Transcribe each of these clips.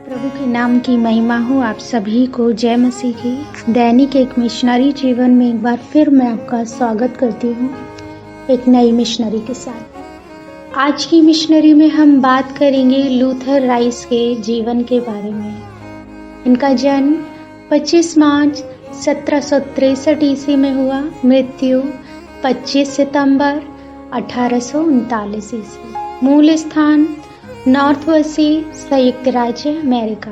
प्रभु के नाम की महिमा हो। आप सभी को जय मसीह की। दैनिक एक मिशनरी जीवन में एक बार फिर मैं आपका स्वागत करती हूँ एक नई मिशनरी के साथ। आज की मिशनरी में हम बात करेंगे लूथर राइस के जीवन के बारे में। इनका जन्म 25 मार्च 1763 ईस्वी में हुआ। मृत्यु 25 सितंबर 1839 ईस्वी। मूल स्थान नॉर्थ वसी, संयुक्त राज्य अमेरिका।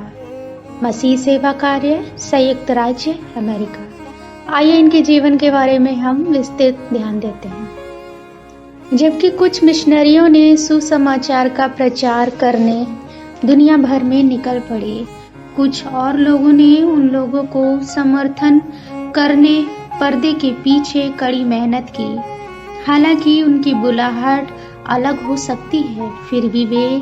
मसीह सेवा कार्य, संयुक्त राज्य अमेरिका। आइए इनके जीवन के बारे में हम विस्तृत ध्यान देते हैं। जबकि कुछ मिशनरियों ने सुसमाचार का प्रचार करने दुनिया भर में निकल पड़े, कुछ और लोगों ने उन लोगों को समर्थन करने पर्दे के पीछे कड़ी मेहनत की। हालांकि उनकी बुलाहट अलग हो सकती है, फिर भी वे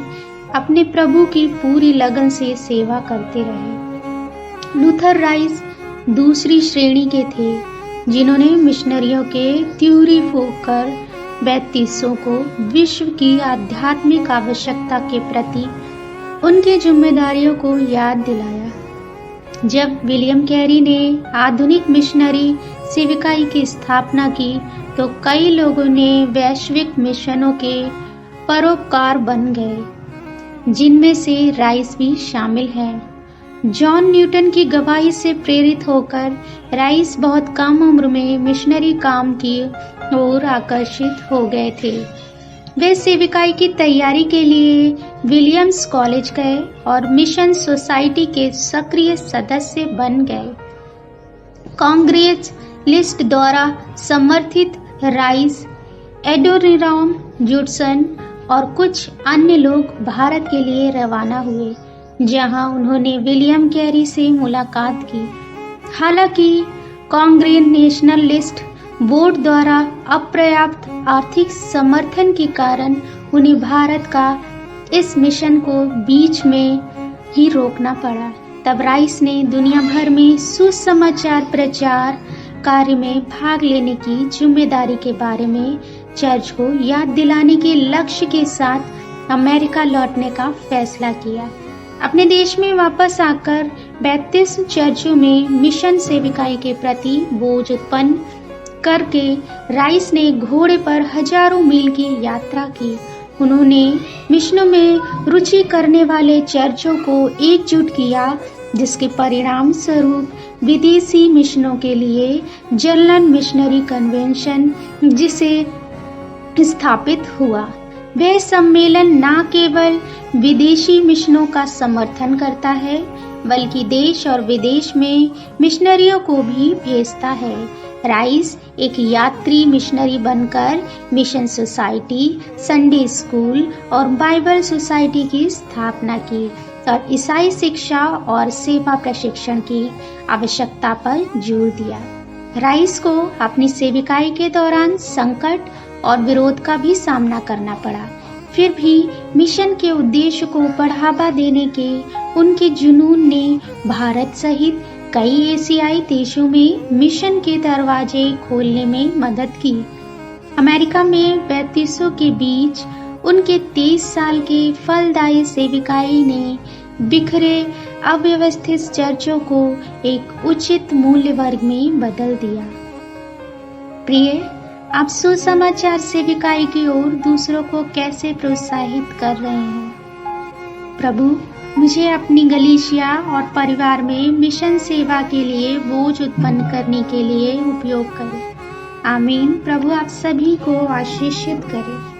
अपने प्रभु की पूरी लगन से सेवा करते रहे। लूथर राइस दूसरी श्रेणी के थे जिन्होंने मिशनरियों के त्यूरी फूंककर बैप्टिस्टों को विश्व की आध्यात्मिक आवश्यकता के प्रति उनकी जिम्मेदारियों को याद दिलाया। जब विलियम कैरी ने आधुनिक मिशनरी सेविकाई की स्थापना की तो कई लोगों ने वैश्विक मिशनों के परोपकार बन गए, जिनमें से राइस भी शामिल हैं। जॉन न्यूटन की गवाही से प्रेरित होकर राइस बहुत कम उम्र में मिशनरी काम की ओर आकर्षित हो गए थे। वे सेविकाई की तैयारी के लिए विलियम्स कॉलेज गए और मिशन सोसाइटी के सक्रिय सदस्य बन गए। कांग्रेस लिस्ट द्वारा समर्थित राइस, एडोनिराम जूडसन और कुछ अन्य लोग भारत के लिए रवाना हुए, जहां उन्होंने विलियम कैरी से मुलाकात की। हालांकि कांग्रेगेशनल लिस्ट बोर्ड द्वारा अपर्याप्त आर्थिक समर्थन के कारण उन्हें भारत का इस मिशन को बीच में ही रोकना पड़ा। तब राइस ने दुनिया भर में सुसमाचार प्रचार कार्य में भाग लेने की जिम्मेदारी के बारे में चर्च को याद दिलाने के लक्ष्य के साथ अमेरिका लौटने का फैसला किया। अपने देश में वापस आकर बैप्टिस्ट चर्चों में मिशन सेविकाई के प्रति बोझ उत्पन्न करके राइस ने घोड़े पर हजारों मील की यात्रा की। उन्होंने मिशनों में रुचि करने वाले चर्चों को एकजुट किया, जिसके परिणाम स्वरूप विदेशी मिशनों के लिए जनरल मिशनरी कन्वेंशन जिसे स्थापित हुआ। वह सम्मेलन न केवल विदेशी मिशनों का समर्थन करता है, बल्कि देश और विदेश में मिशनरियों को भी भेजता है। राइस एक यात्री मिशनरी बनकर मिशन सोसाइटी, संडे स्कूल और बाइबल सोसाइटी की स्थापना की और ईसाई शिक्षा और सेवा प्रशिक्षण की आवश्यकता पर जोर दिया। राइस को अपनी सेविकाई के दौरान संकट और विरोध का भी सामना करना पड़ा। फिर भी मिशन के उद्देश्य को बढ़ावा देने के उनके जुनून ने भारत सहित कई एशियाई देशों में मिशन के दरवाजे खोलने में मदद की। अमेरिका में बैप्टिस्टों के बीच उनके 23 साल के फलदायी सेविकाई ने बिखरे अव्यवस्थित चर्चों को एक उचित मूल्य वर्ग में बदल दिया। प्रिय, आप सुसमाचार सेविकाई की ओर दूसरों को कैसे प्रोत्साहित कर रहे हैं? प्रभु मुझे अपनी गलीशिया और परिवार में मिशन सेवा के लिए बोझ उत्पन्न करने के लिए उपयोग करें। आमीन। प्रभु आप सभी को आशीषित करे।